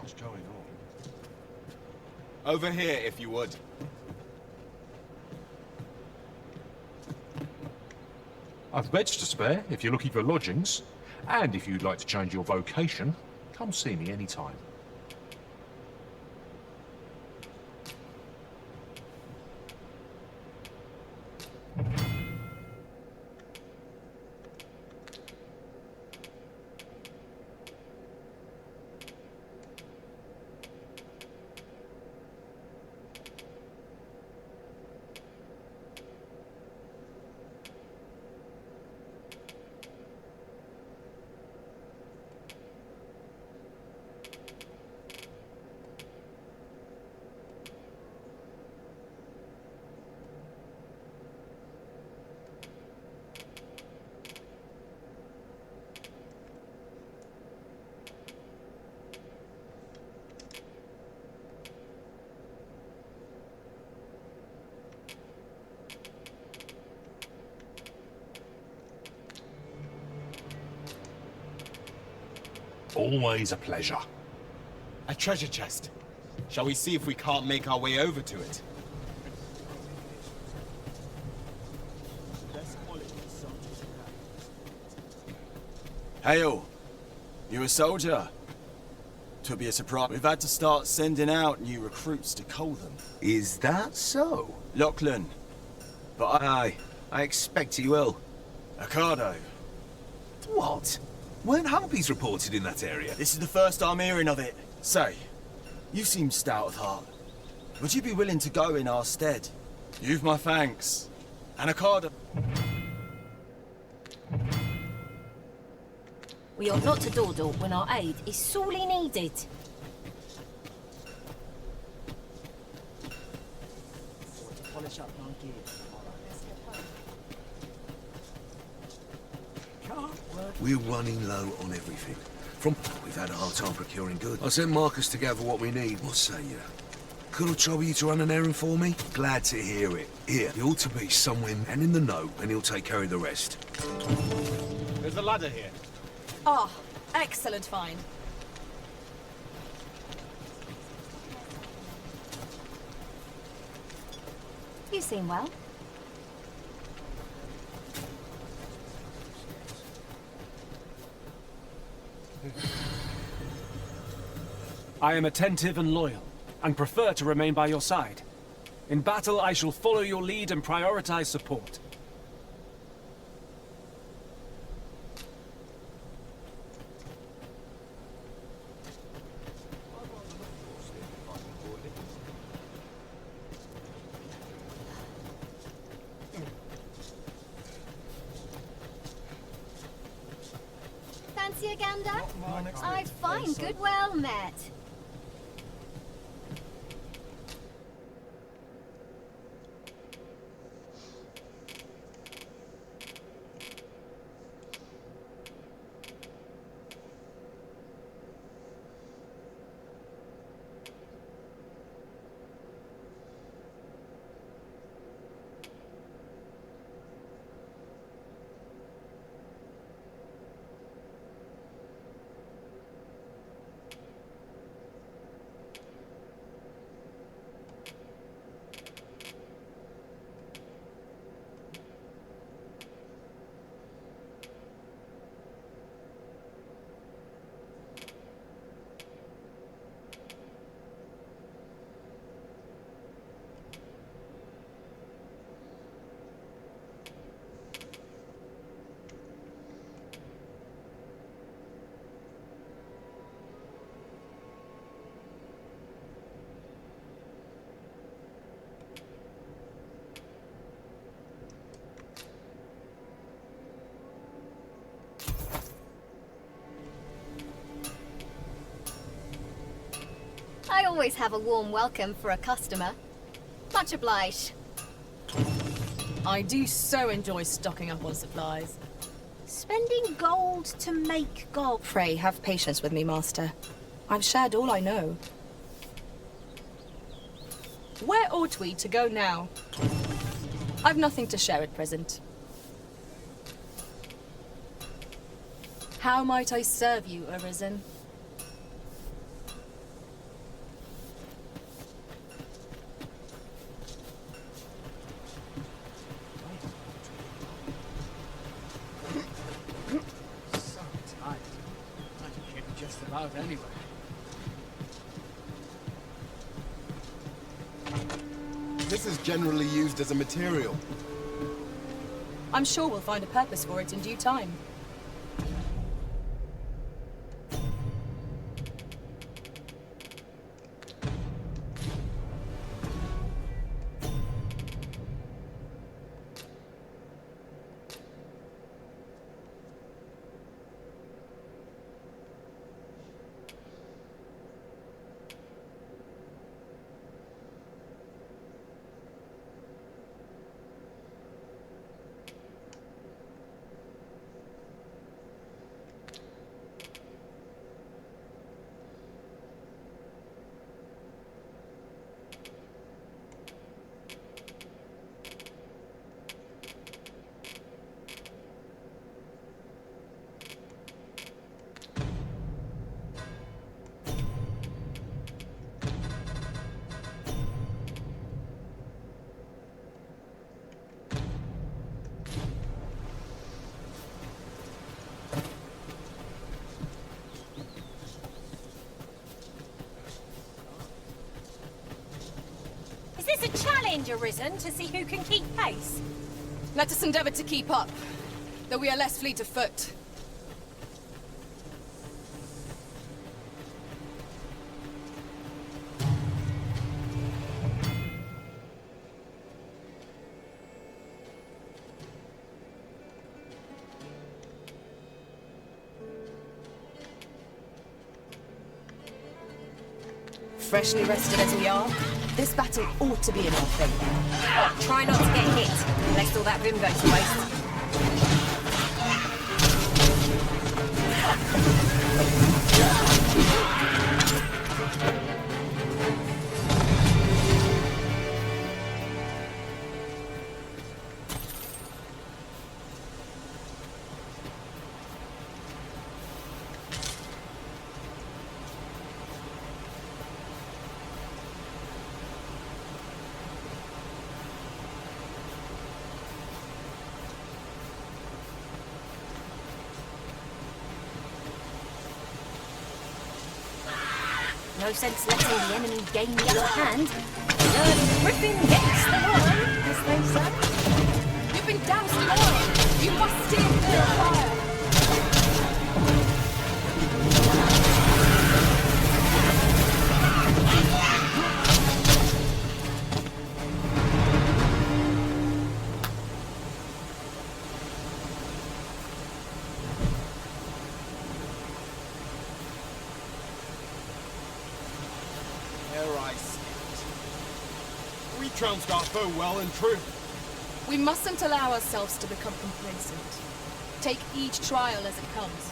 What's going on? Over here, if you would. I've beds to spare if you're looking for lodgings. And if you'd like to change your vocation, come see me anytime. Always a pleasure. A treasure chest. Shall we see if we can't make our way over to it? Hail! You a soldier? Twould be a surprise. We've had to start sending out new recruits to Coltham. Is that so? Lachlan. But Aye, I expect he will. Ocado. What? Weren't harpies reported in that area? This is the first I'm hearing of it. Say, you seem stout of heart. Would you be willing to go in our stead? You've my thanks. And Ocado. We are not to dawdle when our aid is sorely needed. Polish up my gear. We're running low on everything. We've had a hard time procuring goods. I sent Marcus to gather what we need. What say you? Could I trouble you to run an errand for me? Glad to hear it. Here, he ought to be somewhere and in the know, and he'll take care of the rest. There's a ladder here. Ah, excellent find. You seem well. I am attentive and loyal, and prefer to remain by your side. In battle, I shall follow your lead and prioritize support. Fancy a gander? I find good well met. I always have a warm welcome for a customer. Much obliged. I do so enjoy stocking up on supplies. Spending gold to make gold. Pray, have patience with me, Master. I've shared all I know. Where ought we to go now? I've nothing to share at present. How might I serve you, Arisen? out anyway. This is generally used as a material. I'm sure we'll find a purpose for it in due time. Is this a challenge arisen to see who can keep pace? Let us endeavor to keep up, though we are less fleet of foot. Freshly rested as we are, this battle ought to be in our favour. Try not to get hit, lest all that vim goes to waste. No sense letting the enemy gain the upper hand. The griffin gets the worm, as they say. You've been doused in oil! You must steer clear of fire! Ere I see it. We trounced our foe well and true. We mustn't allow ourselves to become complacent. Take each trial as it comes.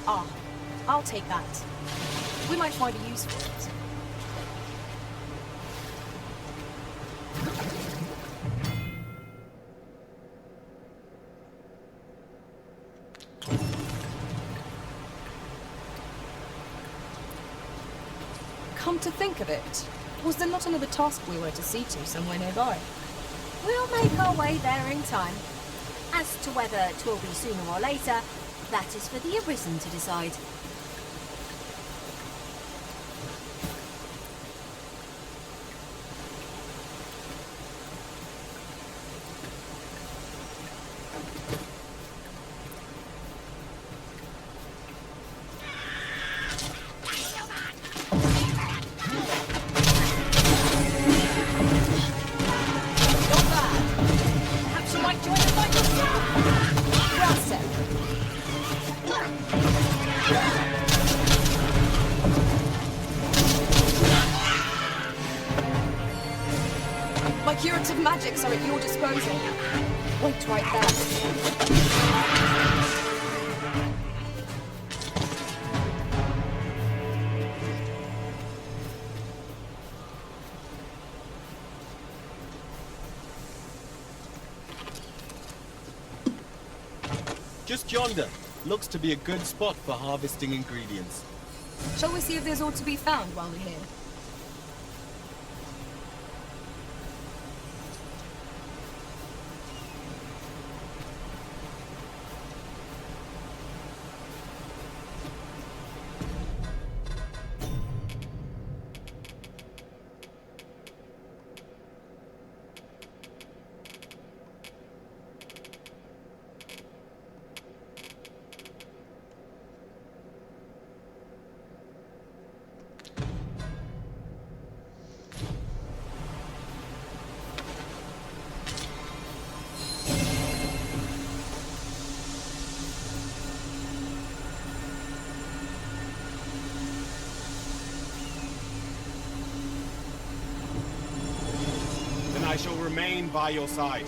Ah, I'll take that. We might find a use for it. Come to think of it, was there not another task we were to see to somewhere nearby? We'll make our way there in time. As to whether 'twill be sooner or later, that is for the Arisen to decide. My curative magics are at your disposal. Wait right there. Just yonder. Looks to be a good spot for harvesting ingredients. Shall we see if there's aught to be found while we're here? I shall remain by your side.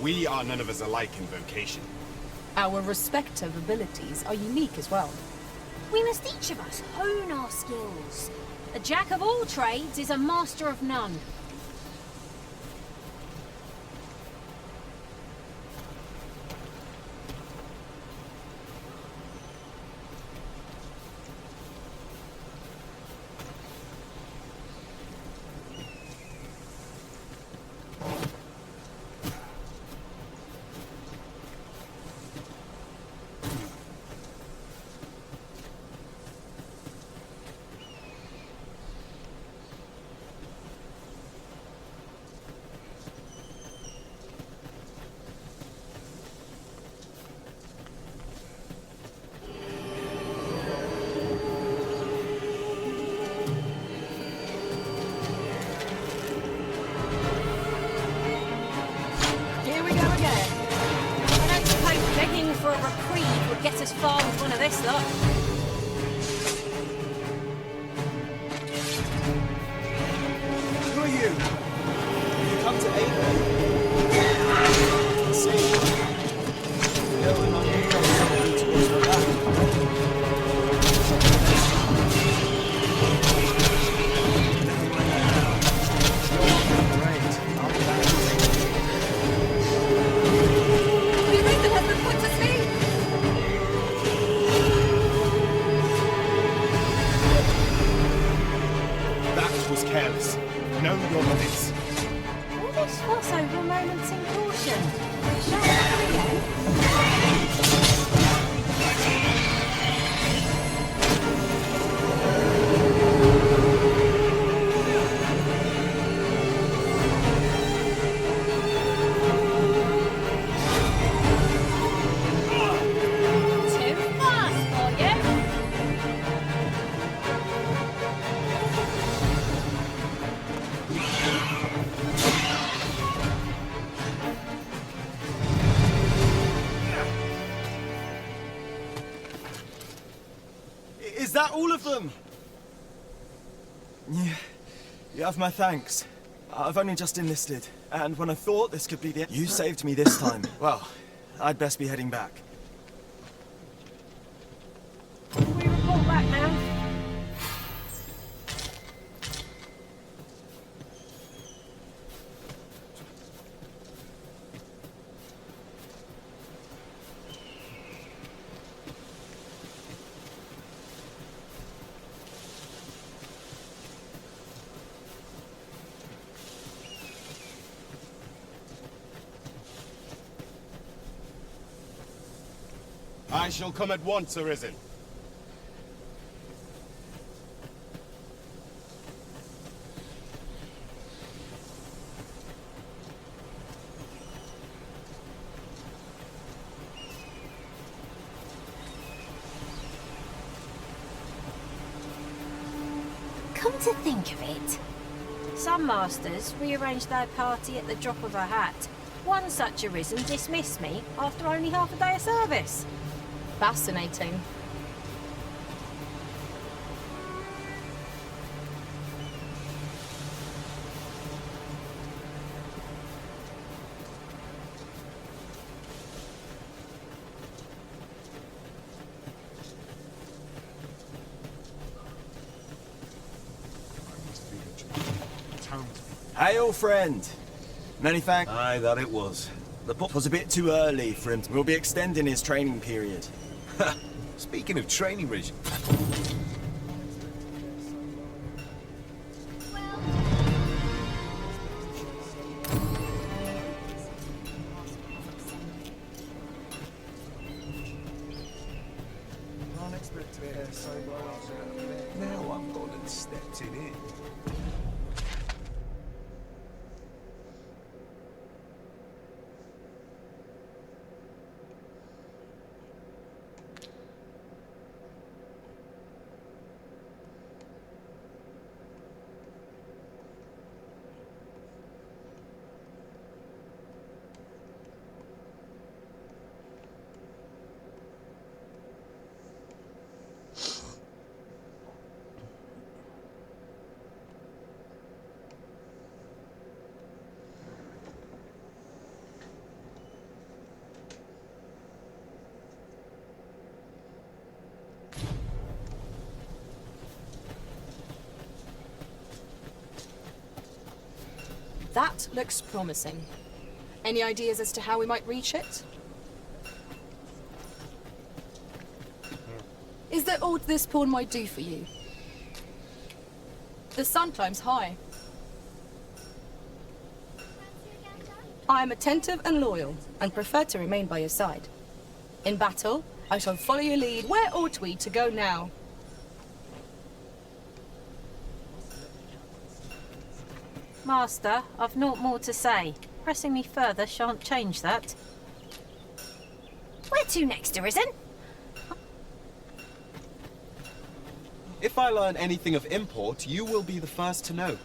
We are none of us alike in vocation. Our respective abilities are unique as well. We must each of us hone our skills. A jack of all trades is a master of none. For a reprieve would get us far with one of this lot. Who are you? Have you come to aid me? I see. No one on you comes towards the back. Careless. Know your limits. All this fuss over moments in caution. Shall we have again? Too fast for you. Is that all of them? Yeah, you have my thanks. I've only just enlisted, and when I thought this could be the end, you saved me this time. Well, I'd best be heading back. We report back now. I shall come at once, Arisen. Come to think of it, some masters rearrange their party at the drop of a hat. One such Arisen dismissed me after only half a day of service. Fascinating. Hail, friend. Many thanks. Aye, that it was. The It was a bit too early for him. We'll be extending his training period. Speaking of training, Rich, now I'm gone and stepped in it. That looks promising. Any ideas as to how we might reach it? Is there aught this pawn might do for you? The sun climbs high. I am attentive and loyal, and prefer to remain by your side. In battle, I shall follow your lead. Where ought we to go now? Master, I've naught more to say. Pressing me further shan't change that. Where to next, Arisen? If I learn anything of import, you will be the first to know.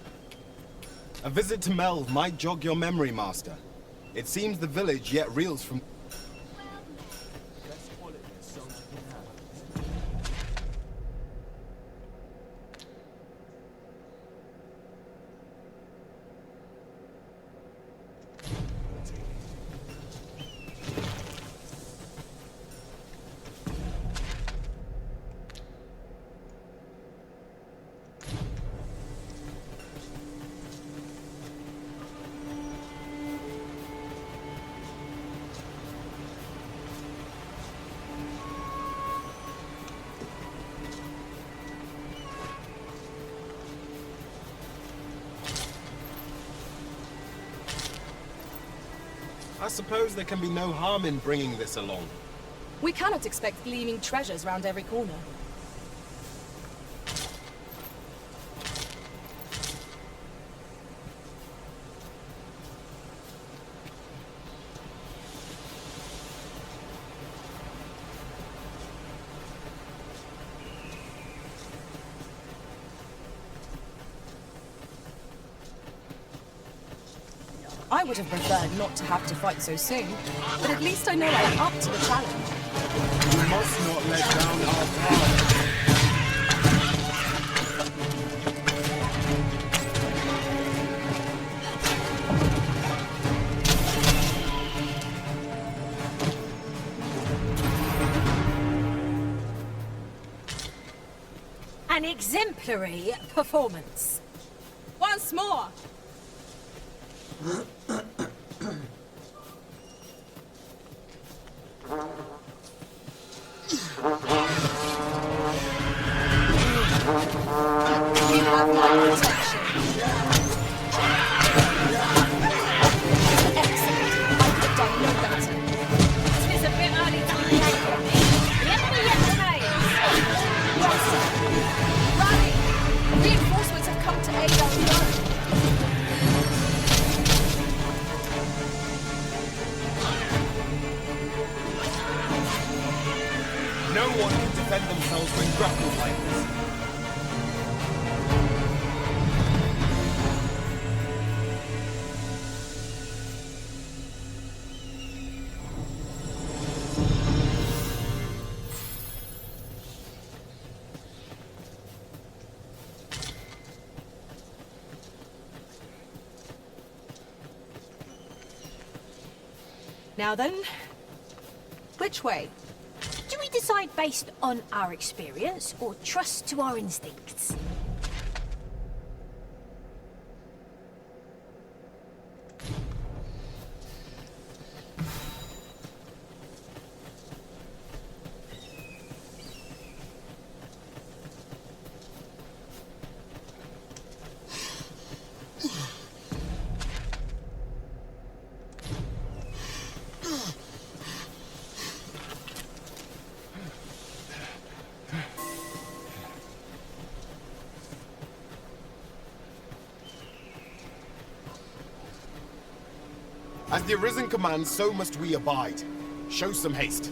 A visit to Melve might jog your memory, Master. It seems the village yet reels from... I suppose there can be no harm in bringing this along. We cannot expect gleaming treasures round every corner. I would have preferred not to have to fight so soon, but at least I know I am up to the challenge. We must not let down our power. An exemplary performance. Once more! You have my protection. Excellent. I could have done no better. It is a bit early to be angry. The enemy yet remains. Well, sir. Rally! Reinforcements have come to aid our foe. No one can defend themselves when grappled like this. Now then, which way? Do we decide based on our experience or trust to our instincts? As the Arisen commands, so must we abide. Show some haste.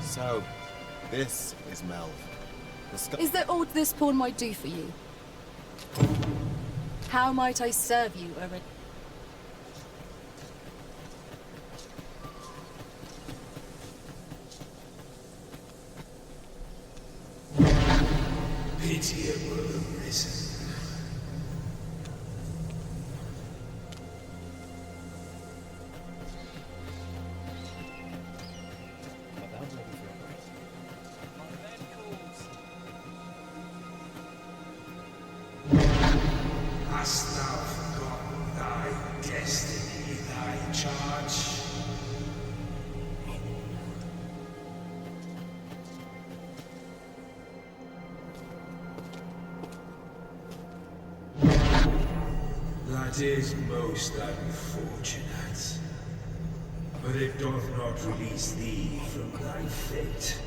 So, this is Melv. Is there aught this pawn might do for you? How might I serve you, Orin? Pitiable Arisen. Hast thou forgotten thy destiny, thy charge? That is most unfortunate. But it doth not release thee from thy fate.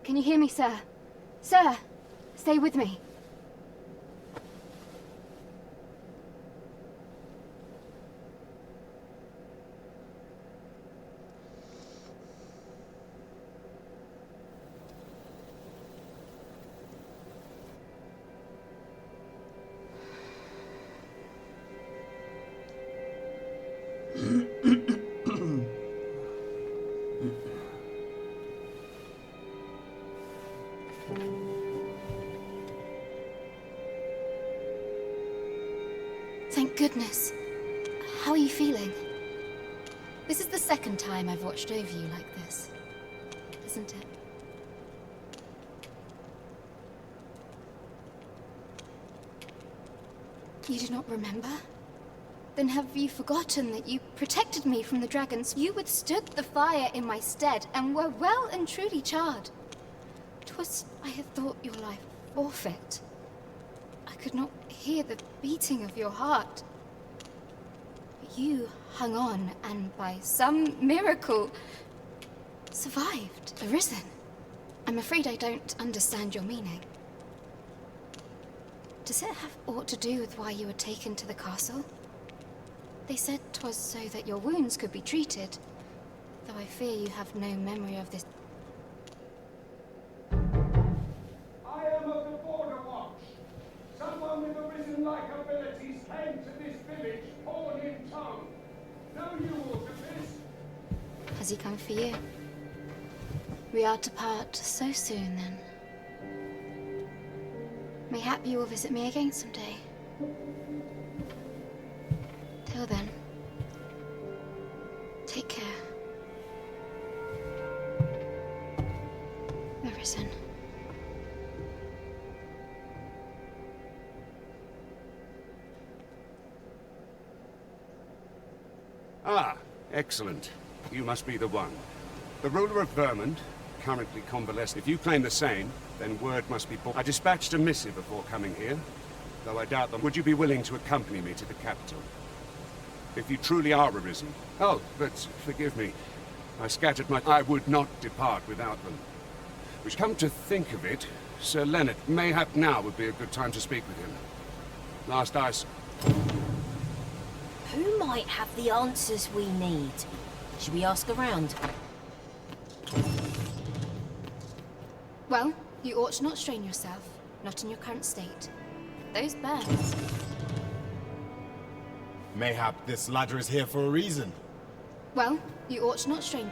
Can you hear me, sir? Sir, stay with me. Thank goodness. How are you feeling? This is the second time I've watched over you like this, isn't it? You do not remember? Then have you forgotten that you protected me from the dragons? You withstood the fire in my stead and were well and truly charred. 'Twas I had thought your life forfeit. I could not hear the beating of your heart. But you hung on and by some miracle survived, arisen. I'm afraid I don't understand your meaning. Does it have aught to do with why you were taken to the castle? They said 'twas so that your wounds could be treated, though I fear you have no memory of this. I am of the Border Watch. Someone with arisen-like abilities came to this village, horn in tow. Know you aught of this? Has he come for you? We are to part so soon, then. Mayhap you will visit me again someday. Till then, take care. Arisen. Ah, excellent. You must be the one. The ruler of Vermont, currently convalescent. If you claim the same, then word must be brought. I dispatched a missive before coming here, though I doubt them. Would you be willing to accompany me to the capital? If you truly are arisen. Oh, but forgive me. I scattered my... I would not depart without them. Which, come to think of it, Sir Leonard, mayhap now would be a good time to speak with him. Last I saw... Who might have the answers we need? Should we ask around? Well, you ought to not strain yourself, not in your current state. Those burns. Mayhap this ladder is here for a reason. Well, you ought to not strain.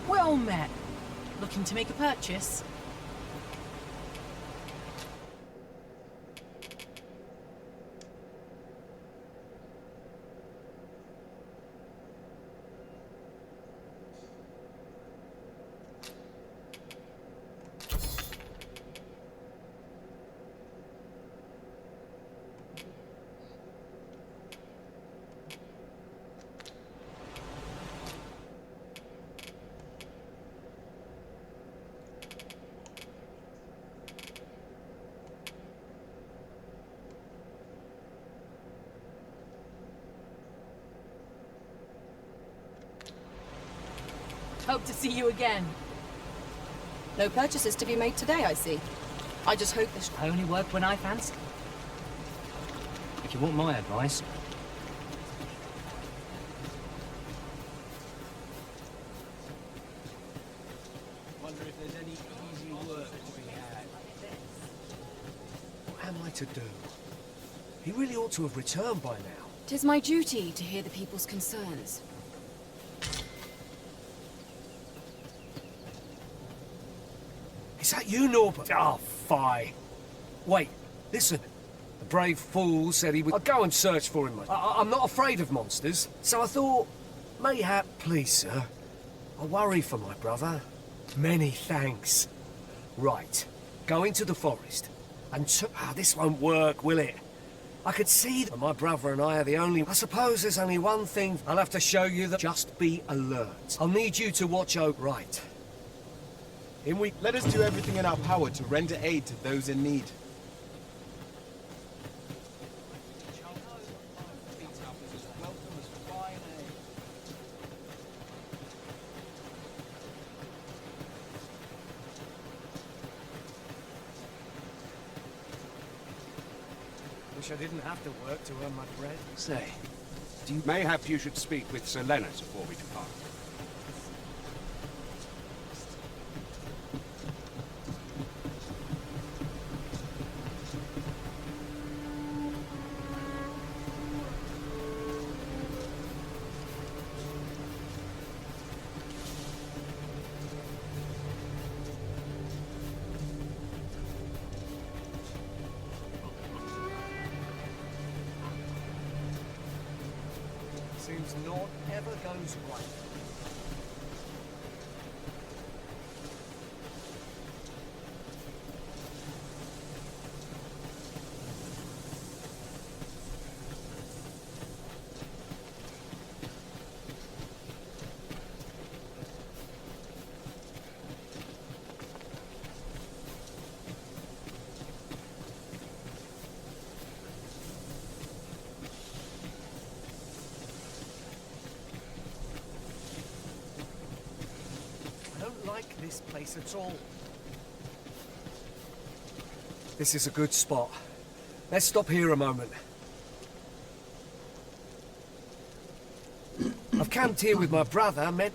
Well met. Looking to make a purchase? Hope to see you again. No purchases to be made today, I see. I just hope this... I only work when I fancy. If you want my advice, Wonder if there's any easy work to be had. what am I to do? He really ought to have returned by now. 'Tis my duty to hear the people's concerns. Is that you, Norbert? Oh, fie. Wait, listen. The brave fool said he would... I'd go and search for him. I'm not afraid of monsters, so I thought, mayhap... Please, sir. I worry for my brother. Many thanks. Right. Go into the forest. And this won't work, will it? I could see that my brother and I are the only... I suppose there's only one thing I'll have to show you that... Just be alert. I'll need you to watch over... Right. In we... Let us do everything in our power to render aid to those in need. Wish I didn't have to work to earn my bread. Say, mayhap you should speak with Sir Leonard before we depart. Seems naught ever goes right. Like this place at all. This is a good spot. Let's stop here a moment. I've camped here with my brother, meant...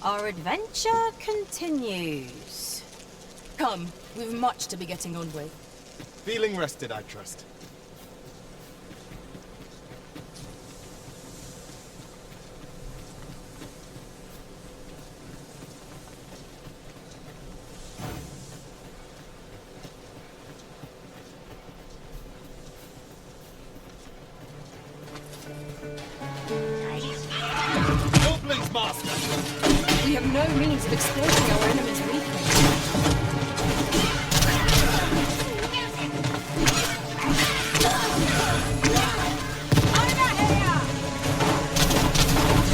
Our adventure continues. Come, we've much to be getting on with. Feeling rested, I trust. Goblins, Master! We have no means of exploiting our enemy's weakness.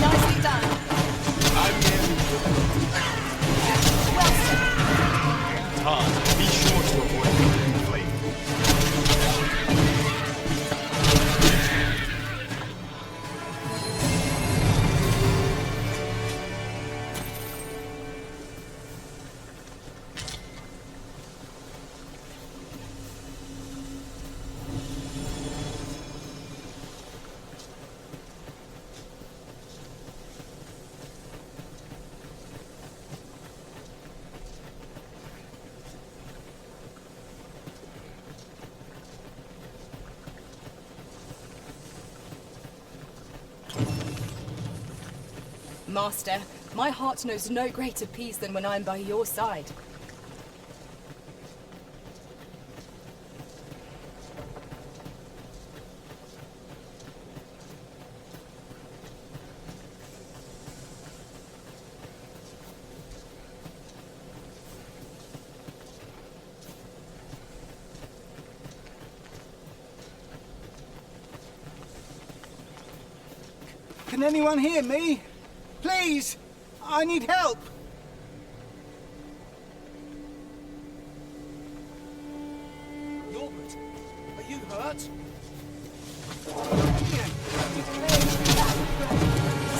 Nicely done. I'm nearly hard. Be sure to avoid the flame. Master, my heart knows no greater peace than when I am by your side. Can anyone hear me? Please! I need help! Norbert, are you hurt?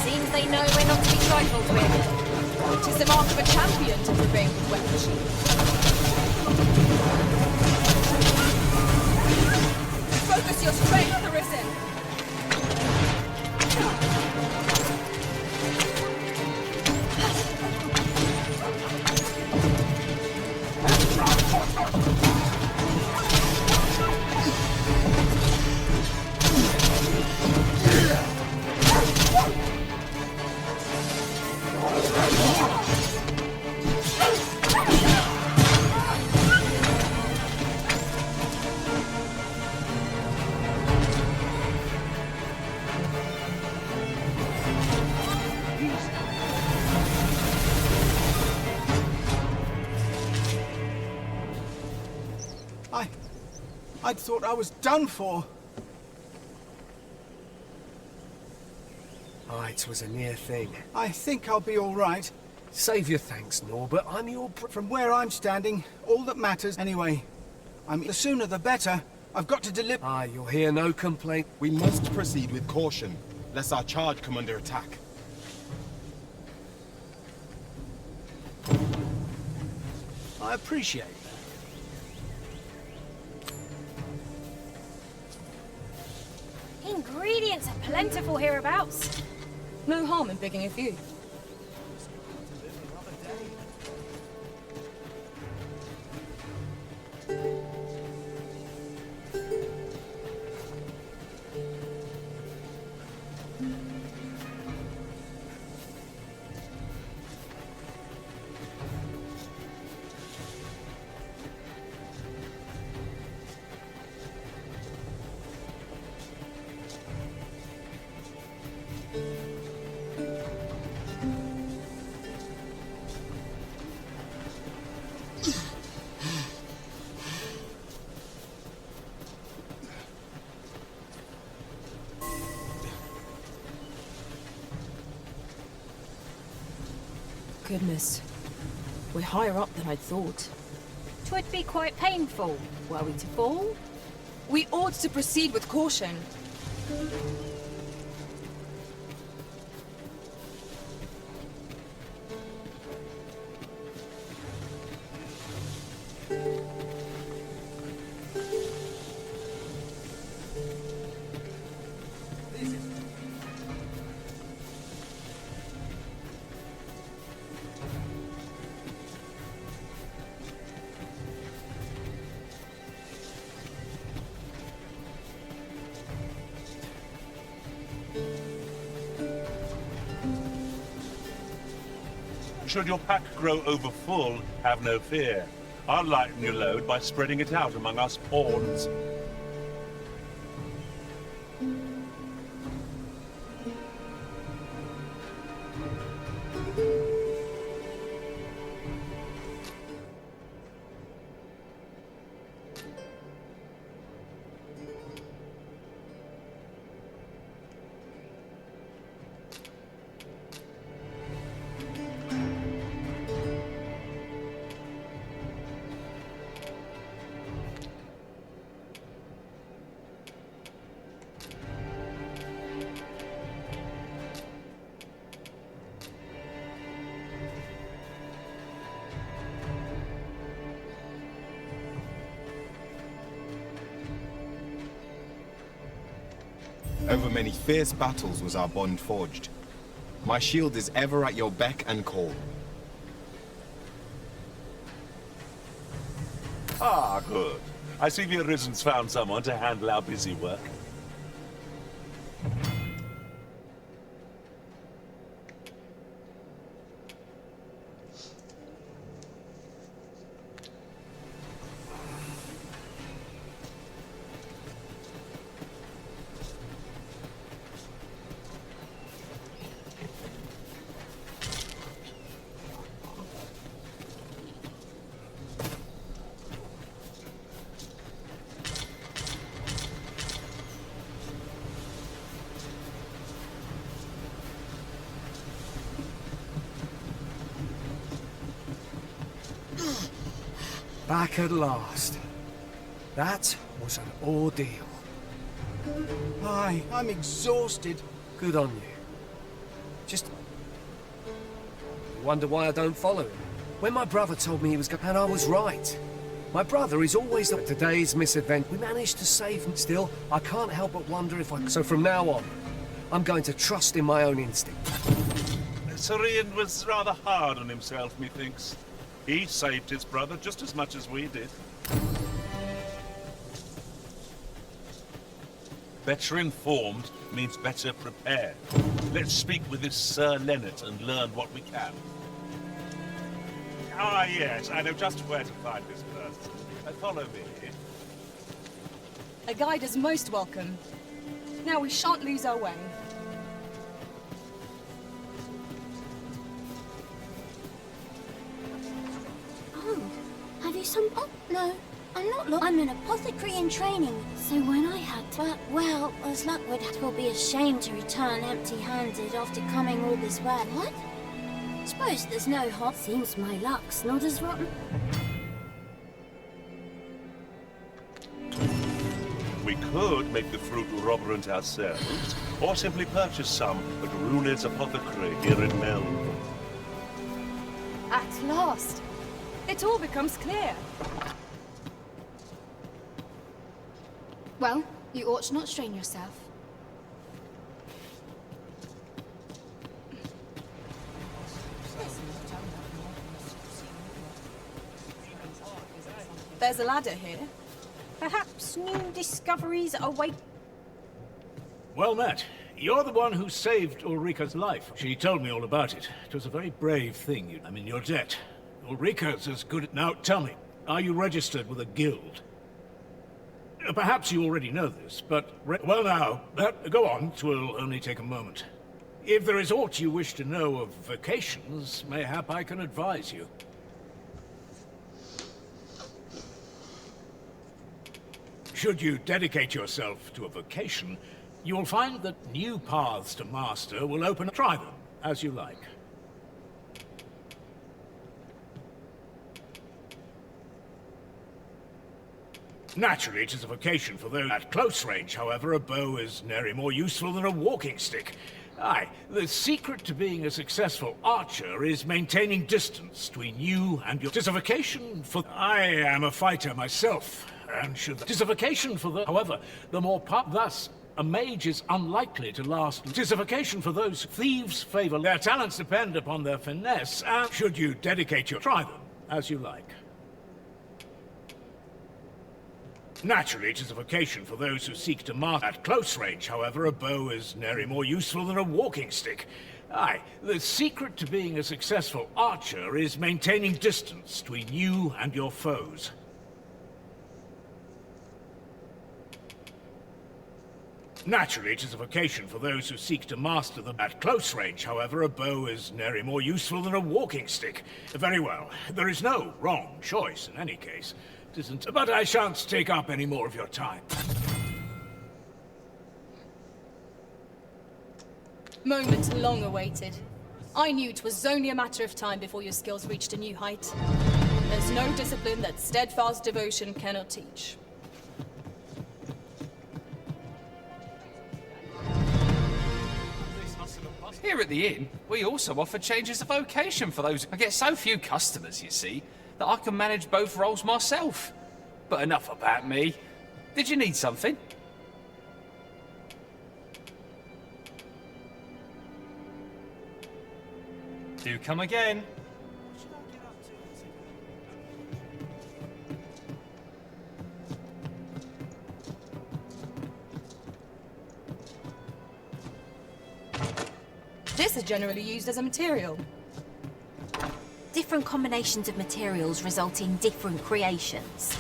Seems they know we're not to be trifled with. It is the mark of a champion to prevail with weapon shield. Focus your strength, Arisen! I'd thought I was done for. Aye, it was a near thing. I think I'll be all right. Save your thanks, Norbert. I'm your... From where I'm standing, all that matters anyway. The sooner the better. I've got to deliver... Aye, you'll hear no complaint. We must proceed with caution, lest our charge come under attack. I appreciate that. Ingredients are plentiful hereabouts. No harm in picking a few. Goodness. We're higher up than I'd thought. 'Twould be quite painful, were we to fall. We ought to proceed with caution. Should your pack grow over full, have no fear. I'll lighten your load by spreading it out among us pawns. Over many fierce battles was our bond forged. My shield is ever at your beck and call. Ah, good. I see the Arisen's found someone to handle our busy work. Back at last. That was an ordeal. Aye, I'm exhausted. Good on you. Just... wonder why I don't follow him. When my brother told me he was going... and I was right. My brother is always the... Today's misadventure. We managed to save him. Still, I can't help but wonder if I... So from now on, I'm going to trust in my own instinct. Sir Ian was rather hard on himself, methinks. He saved his brother just as much as we did. Better informed means better prepared. Let's speak with this Sir Leonard and learn what we can. Ah, yes, I know just where to find this person. Follow me. A guide is most welcome. Now we shan't lose our way. Have you some... Oh, no. I'm not I'm an apothecary in training, so when I had to... But, well, as luck would have, it will be a shame to return empty-handed after coming all this way. What? Suppose there's no hot... Seems my luck's not as rotten. We could make the fruit robberant ourselves, or simply purchase some at Ruled's apothecary here in Melve. At last. It all becomes clear. Well, you ought not strain yourself. There's a ladder here. Perhaps new discoveries await. Well met. You're the one who saved Ulrika's life. She told me all about it. It was a very brave thing. I'm in your debt. Ulrika's as good at... Now, tell me, are you registered with a guild? Perhaps you already know this, but... Well now, go on, 'twill only take a moment. If there is aught you wish to know of vocations, mayhap I can advise you. Should you dedicate yourself to a vocation, you will find that new paths to master will open... Try them, as you like. Naturally, it is a vocation for those at close range. However, a bow is nary more useful than a walking stick. Aye, the secret to being a successful archer is maintaining distance between you and your... It is a vocation for... I am a fighter myself, and should... It is a vocation for the... However, the more thus, a mage is unlikely to last... It is a vocation for those thieves favor... Their talents depend upon their finesse, and should you dedicate your... Try them, as you like. Naturally, it is a vocation for those who seek to master at close range. However, a bow is nary more useful than a walking stick. Aye, the secret to being a successful archer is maintaining distance between you and your foes. Naturally, it is a vocation for those who seek to master them. At close range, however, a bow is nary more useful than a walking stick. Very well. There is no wrong choice in any case. It isn't. But I shan't take up any more of your time. Moment long awaited. I knew 'twas only a matter of time before your skills reached a new height. There's no discipline that steadfast devotion cannot teach. Here at the inn, we also offer changes of vocation for those. I get so few customers, you see, that I can manage both roles myself. But enough about me. Did you need something? Do come again. This is generally used as a material. Different combinations of materials result in different creations.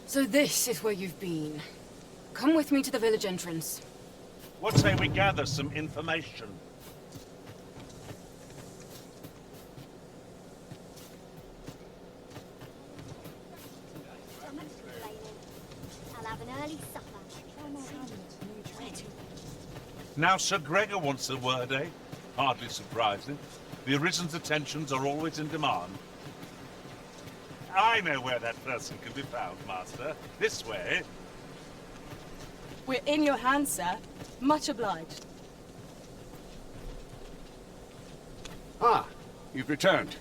So this is where you've been. Come with me to the village entrance. What say we gather some information? I'll have an early supper. Now Sir Gregor wants a word, eh? Hardly surprising. The Arisen's attentions are always in demand. I know where that person can be found, Master. This way. We're in your hands, sir. Much obliged. Ah, you've returned.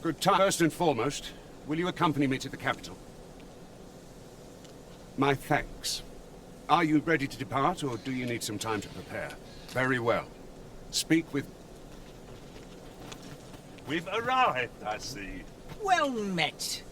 Good time. First and foremost, will you accompany me to the capital? My thanks. Are you ready to depart, or do you need some time to prepare? Very well. Speak with... We've arrived, I see. Well met.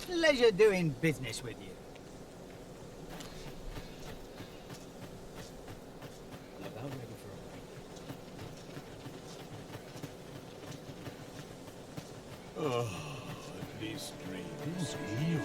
Pleasure doing business with you. Oh, these dreams heal.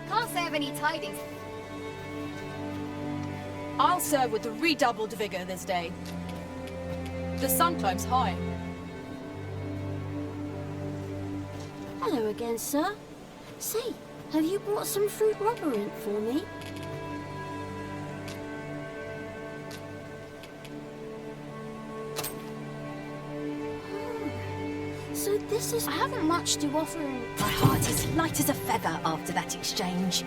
Can't say I've any tidings. I'll serve with redoubled vigor this day. The sun climbs high. Hello again, sir. Say, have you brought some fruit rubberant for me? So this is... I haven't much to offer in... My heart is light as a feather after that exchange.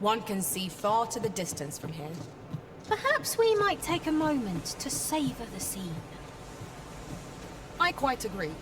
One can see far to the distance from here. Perhaps we might take a moment to savor the scene. I quite agree.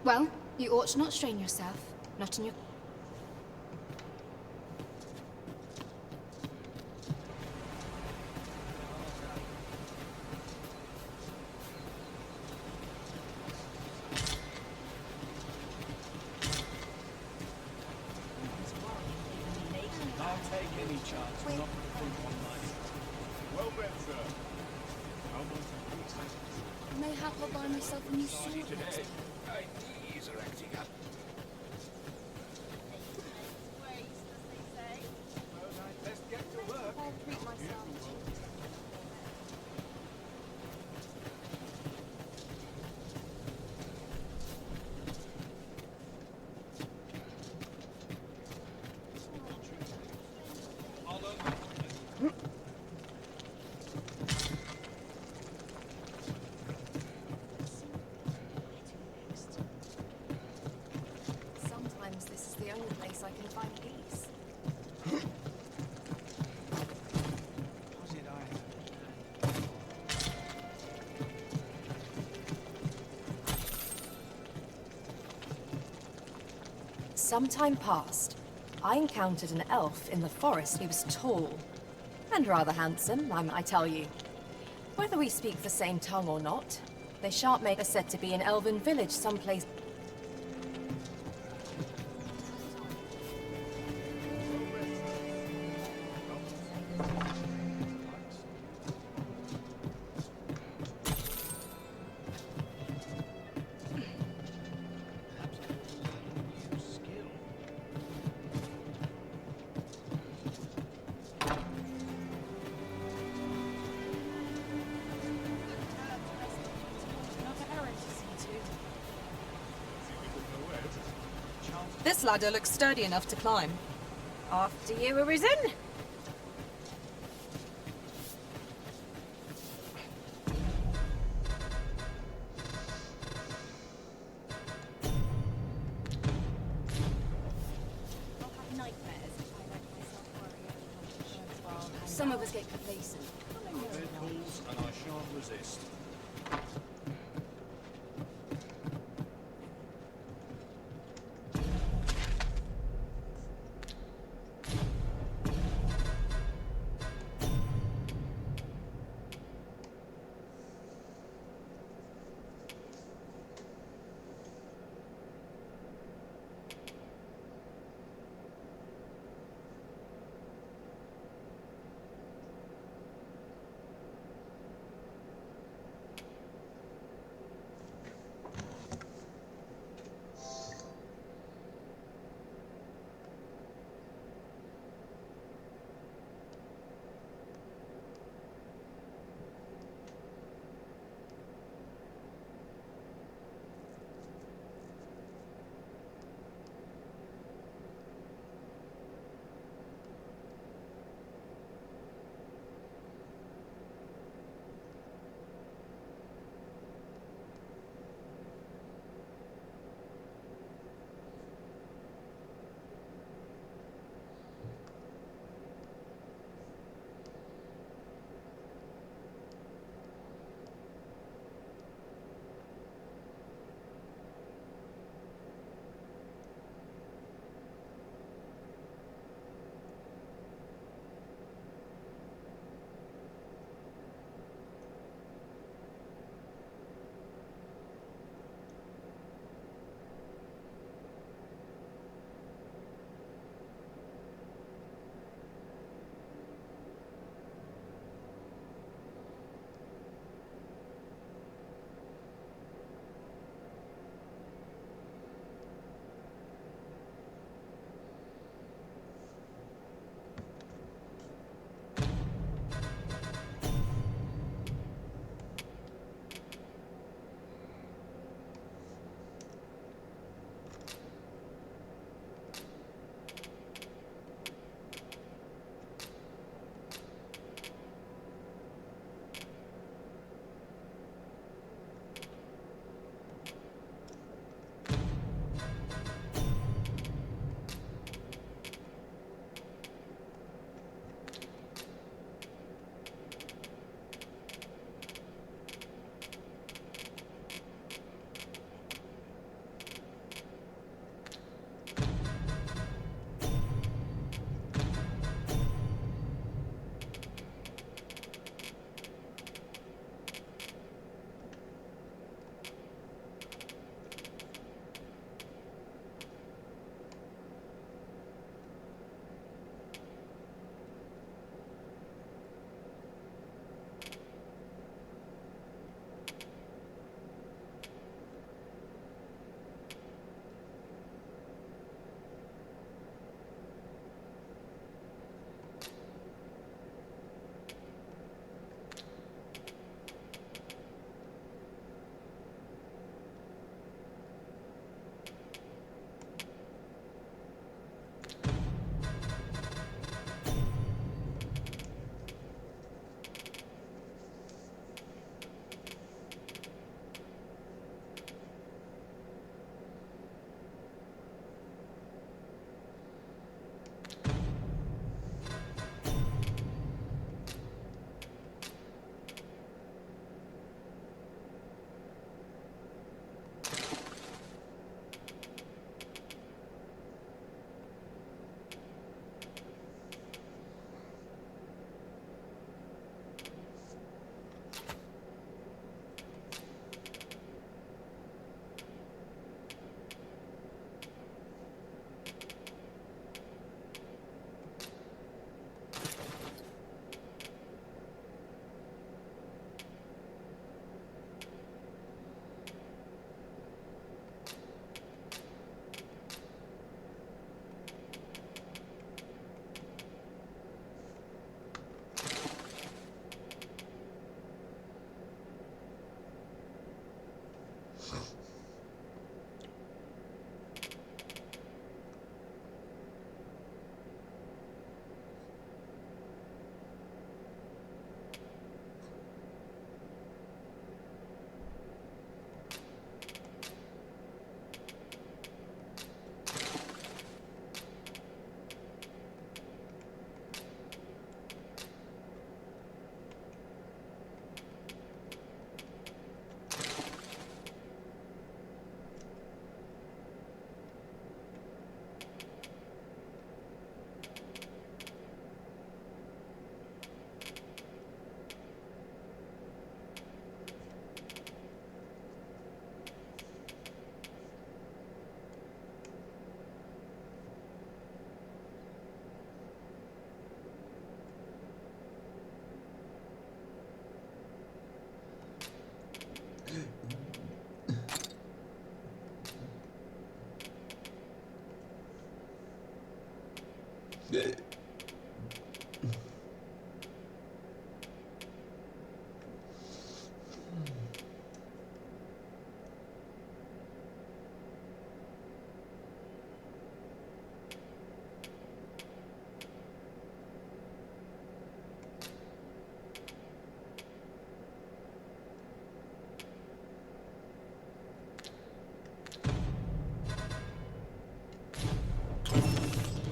Well, you ought to not strain yourself. Not in your... I'll take any chance. Wait. Not one night. Well met, sir. Mayhap I'll buy myself a new sword next time. My knees are acting up. Let's get to work. I'll treat myself. Sometimes this is the only place I can find peace. Some time passed. I encountered an elf in the forest. He was tall and rather handsome, I tell you. Whether we speak the same tongue or not, they shan't make us said to be an elven village someplace. This ladder looks sturdy enough to climb. After you, Arisen. Some of us get complacent. Bed falls, and I shan't resist.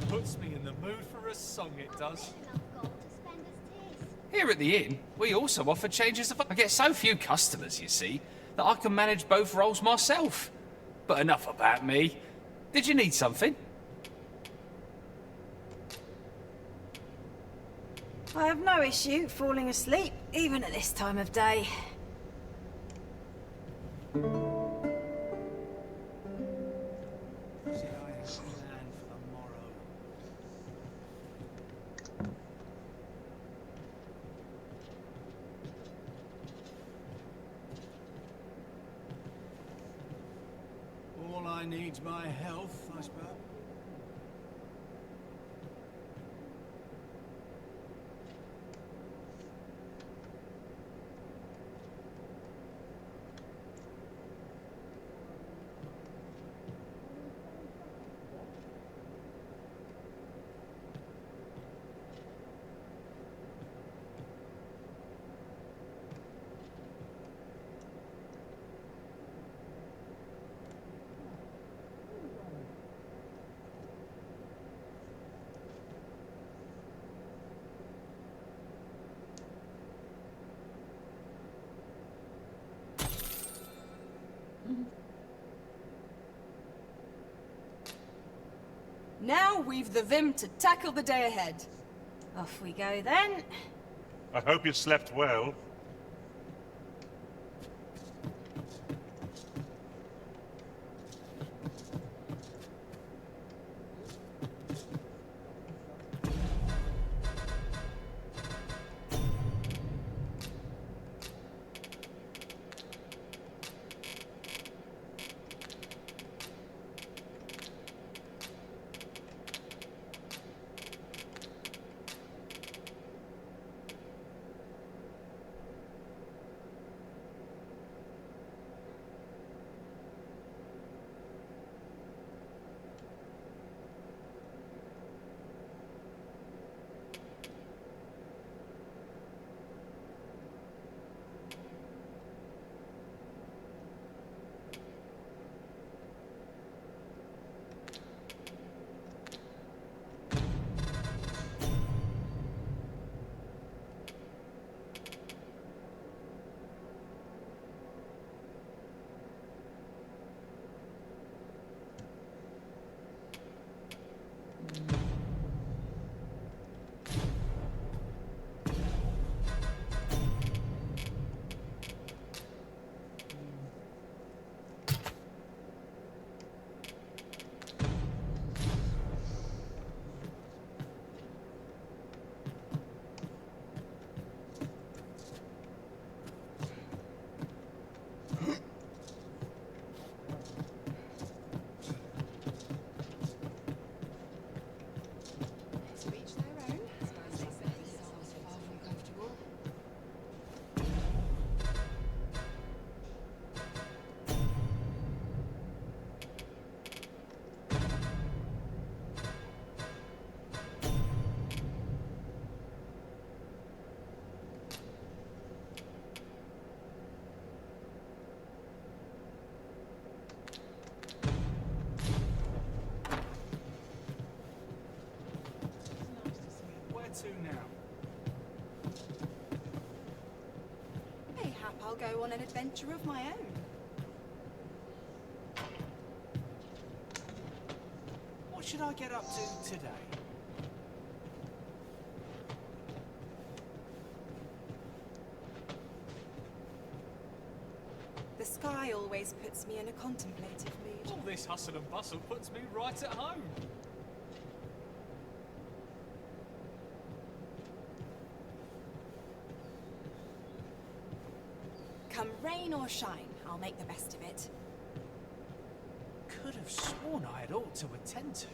Puts me in the mood for a song, it does. Here at the inn, we also offer changes of... I get so few customers, you see, that I can manage both roles myself. But enough about me. Did you need something? I have no issue falling asleep, even at this time of day. All I need's my health, I suppose. Now we've the vim to tackle the day ahead. Off we go then. I hope you slept well. To now. Mayhap I'll go on an adventure of my own. What should I get up to today? The sky always puts me in a contemplative mood. All this hustle and bustle puts me right at home. Come rain or shine, I'll make the best of it. Could have sworn I had ought to attend to.